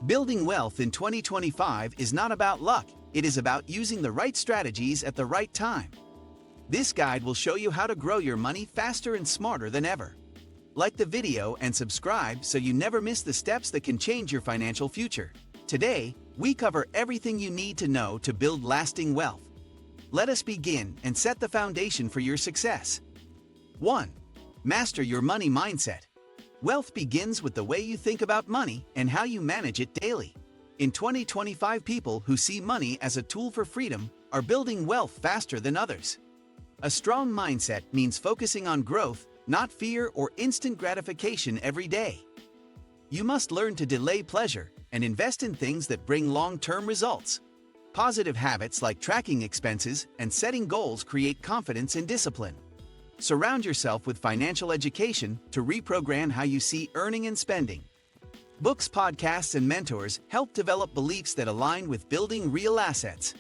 Building wealth in 2025 is not about luck, it is about using the right strategies at the right time. This guide will show you how to grow your money faster and smarter than ever. Like the video and subscribe so you never miss the steps that can change your financial future. Today, we cover everything you need to know to build lasting wealth. Let us begin and set the foundation for your success. 1. Master your money mindset. Wealth begins with the way you think about money and how you manage it daily. In 2025, people who see money as a tool for freedom are building wealth faster than others. A strong mindset means focusing on growth, not fear or instant gratification every day. You must learn to delay pleasure and invest in things that bring long-term results. Positive habits like tracking expenses and setting goals create confidence and discipline. Surround yourself with financial education to reprogram how you see earning and spending. Books, podcasts, and mentors help develop beliefs that align with building real assets.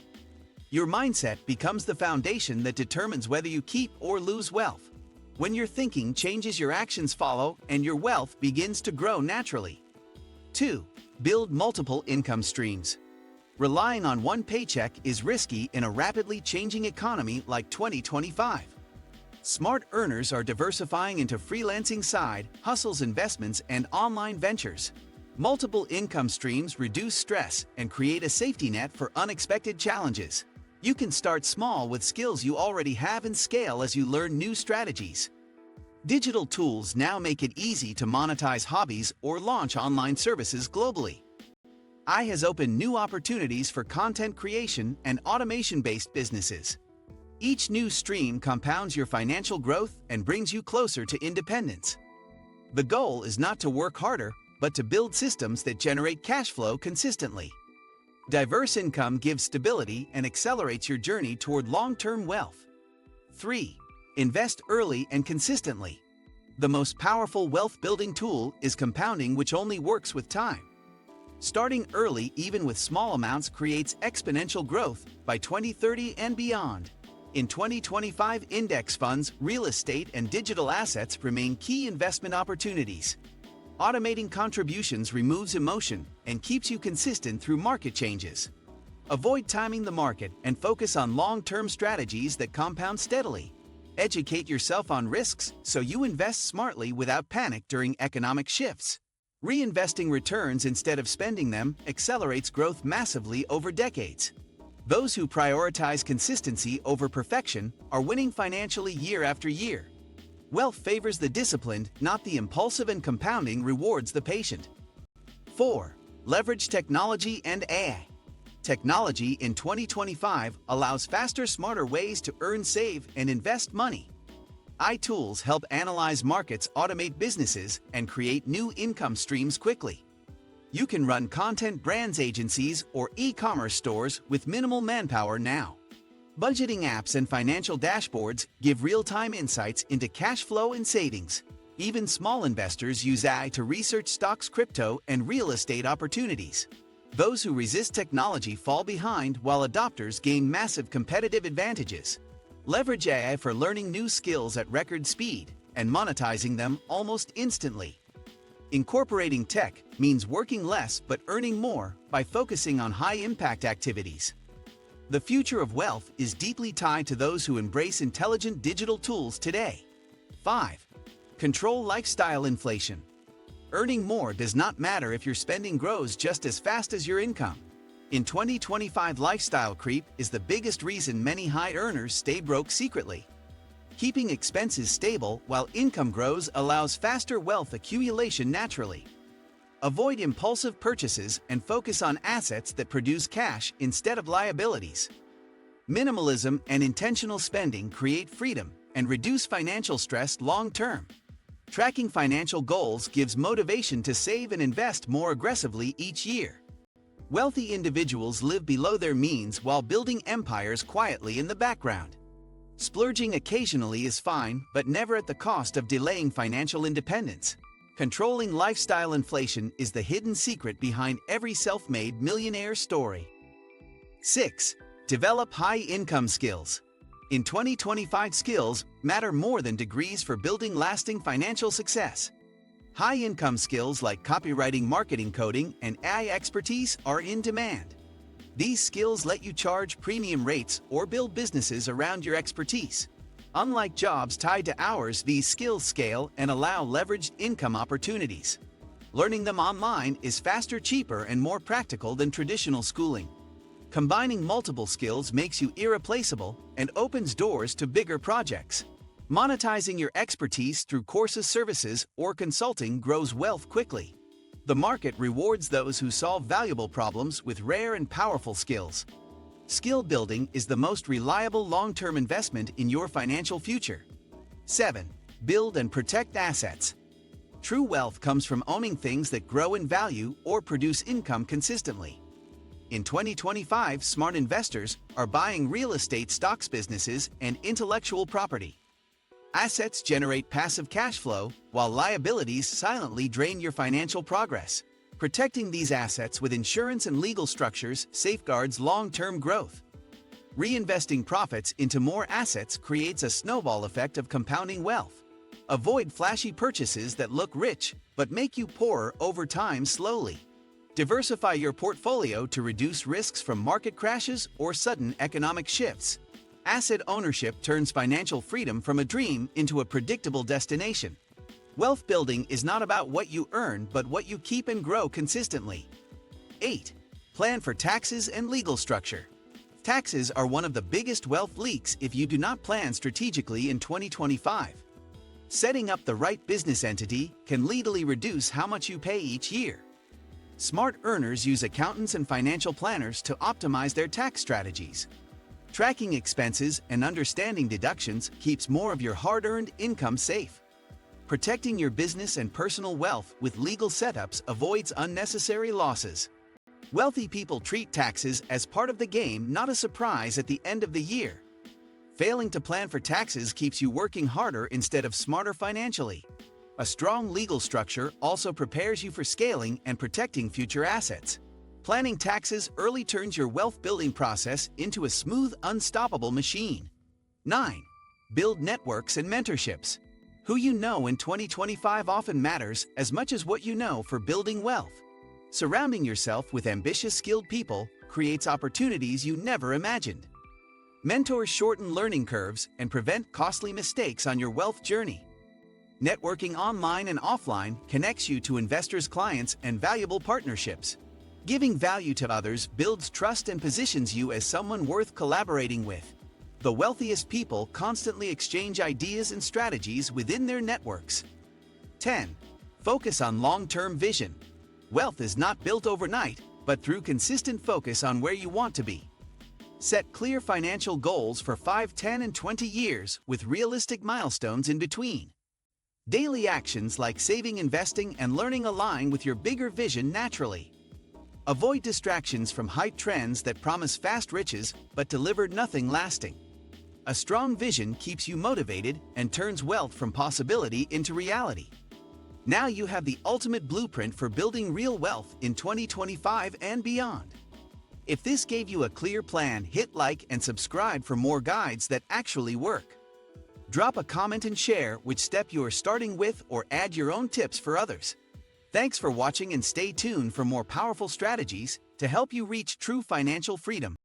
Your mindset becomes the foundation that determines whether you keep or lose wealth. When your thinking changes, your actions follow, and your wealth begins to grow naturally. 2. Build multiple income streams. Relying on one paycheck is risky in a rapidly changing economy like 2025. Smart earners are diversifying into freelancing side hustles, investments, and online ventures. Multiple income streams reduce stress and create a safety net for unexpected challenges. You can start small with skills you already have and scale as you learn new strategies. Digital tools now make it easy to monetize hobbies or launch online services globally. AI has opened new opportunities for content creation and automation-based businesses. Each new stream compounds your financial growth and brings you closer to independence. The goal is not to work harder, but to build systems that generate cash flow consistently. Diverse income gives stability and accelerates your journey toward long-term wealth. 3. Invest early and consistently. The most powerful wealth-building tool is compounding, which only works with time. Starting early, even with small amounts, creates exponential growth by 2030 and beyond. In 2025, index funds, real estate, and digital assets remain key investment opportunities. Automating contributions removes emotion and keeps you consistent through market changes. Avoid timing the market and focus on long-term strategies that compound steadily. Educate yourself on risks so you invest smartly without panic during economic shifts. Reinvesting returns instead of spending them accelerates growth massively over decades. Those who prioritize consistency over perfection are winning financially year after year. Wealth favors the disciplined, not the impulsive, and compounding rewards the patient. 4. Leverage technology and AI. Technology in 2025 allows faster, smarter ways to earn, save, and invest money. AI tools help analyze markets, automate businesses, and create new income streams quickly. You can run content brands, agencies, or e-commerce stores with minimal manpower now. Budgeting apps and financial dashboards give real-time insights into cash flow and savings. Even small investors use AI to research stocks, crypto, and real estate opportunities. Those who resist technology fall behind, while adopters gain massive competitive advantages. Leverage AI for learning new skills at record speed and monetizing them almost instantly. Incorporating tech means working less but earning more by focusing on high-impact activities. The future of wealth is deeply tied to those who embrace intelligent digital tools today. 5. Control lifestyle inflation. Earning more does not matter if your spending grows just as fast as your income. In 2025, lifestyle creep is the biggest reason many high earners stay broke secretly. Keeping expenses stable while income grows allows faster wealth accumulation naturally. Avoid impulsive purchases and focus on assets that produce cash instead of liabilities. Minimalism and intentional spending create freedom and reduce financial stress long-term. Tracking financial goals gives motivation to save and invest more aggressively each year. Wealthy individuals live below their means while building empires quietly in the background. Splurging occasionally is fine, but never at the cost of delaying financial independence. Controlling lifestyle inflation is the hidden secret behind every self-made millionaire story. 6. Develop high-income skills. In 2025, skills matter more than degrees for building lasting financial success. High-income skills like copywriting, marketing, coding, and AI expertise are in demand. These skills let you charge premium rates or build businesses around your expertise. Unlike jobs tied to hours, these skills scale and allow leveraged income opportunities. Learning them online is faster, cheaper, and more practical than traditional schooling. Combining multiple skills makes you irreplaceable and opens doors to bigger projects. Monetizing your expertise through courses, services, or consulting grows wealth quickly. The market rewards those who solve valuable problems with rare and powerful skills. Skill building is the most reliable long-term investment in your financial future. 7. Build and protect assets. True wealth comes from owning things that grow in value or produce income consistently. In 2025, smart investors are buying real estate, stocks, businesses, and intellectual property. Assets generate passive cash flow, while liabilities silently drain your financial progress. Protecting these assets with insurance and legal structures safeguards long-term growth. Reinvesting profits into more assets creates a snowball effect of compounding wealth. Avoid flashy purchases that look rich but make you poorer over time slowly. Diversify your portfolio to reduce risks from market crashes or sudden economic shifts. Asset ownership turns financial freedom from a dream into a predictable destination. Wealth building is not about what you earn, but what you keep and grow consistently. 8. Plan for taxes and legal structure. Taxes are one of the biggest wealth leaks if you do not plan strategically in 2025. Setting up the right business entity can legally reduce how much you pay each year. Smart earners use accountants and financial planners to optimize their tax strategies. Tracking expenses and understanding deductions keeps more of your hard-earned income safe. Protecting your business and personal wealth with legal setups avoids unnecessary losses. Wealthy people treat taxes as part of the game, not a surprise at the end of the year. Failing to plan for taxes keeps you working harder instead of smarter financially. A strong legal structure also prepares you for scaling and protecting future assets. Planning taxes early turns your wealth-building process into a smooth, unstoppable machine. 9. Build networks and mentorships. Who you know in 2025 often matters as much as what you know for building wealth. Surrounding yourself with ambitious, skilled people creates opportunities you never imagined. Mentors shorten learning curves and prevent costly mistakes on your wealth journey. Networking online and offline connects you to investors, clients, and valuable partnerships. Giving value to others builds trust and positions you as someone worth collaborating with. The wealthiest people constantly exchange ideas and strategies within their networks. 10. Focus on long-term vision. Wealth is not built overnight, but through consistent focus on where you want to be. Set clear financial goals for 5, 10, and 20 years with realistic milestones in between. Daily actions like saving, investing, and learning align with your bigger vision naturally. Avoid distractions from hype trends that promise fast riches but deliver nothing lasting. A strong vision keeps you motivated and turns wealth from possibility into reality. Now you have the ultimate blueprint for building real wealth in 2025 and beyond. If this gave you a clear plan, hit like and subscribe for more guides that actually work. Drop a comment and share which step you are starting with or add your own tips for others. Thanks for watching and stay tuned for more powerful strategies to help you reach true financial freedom.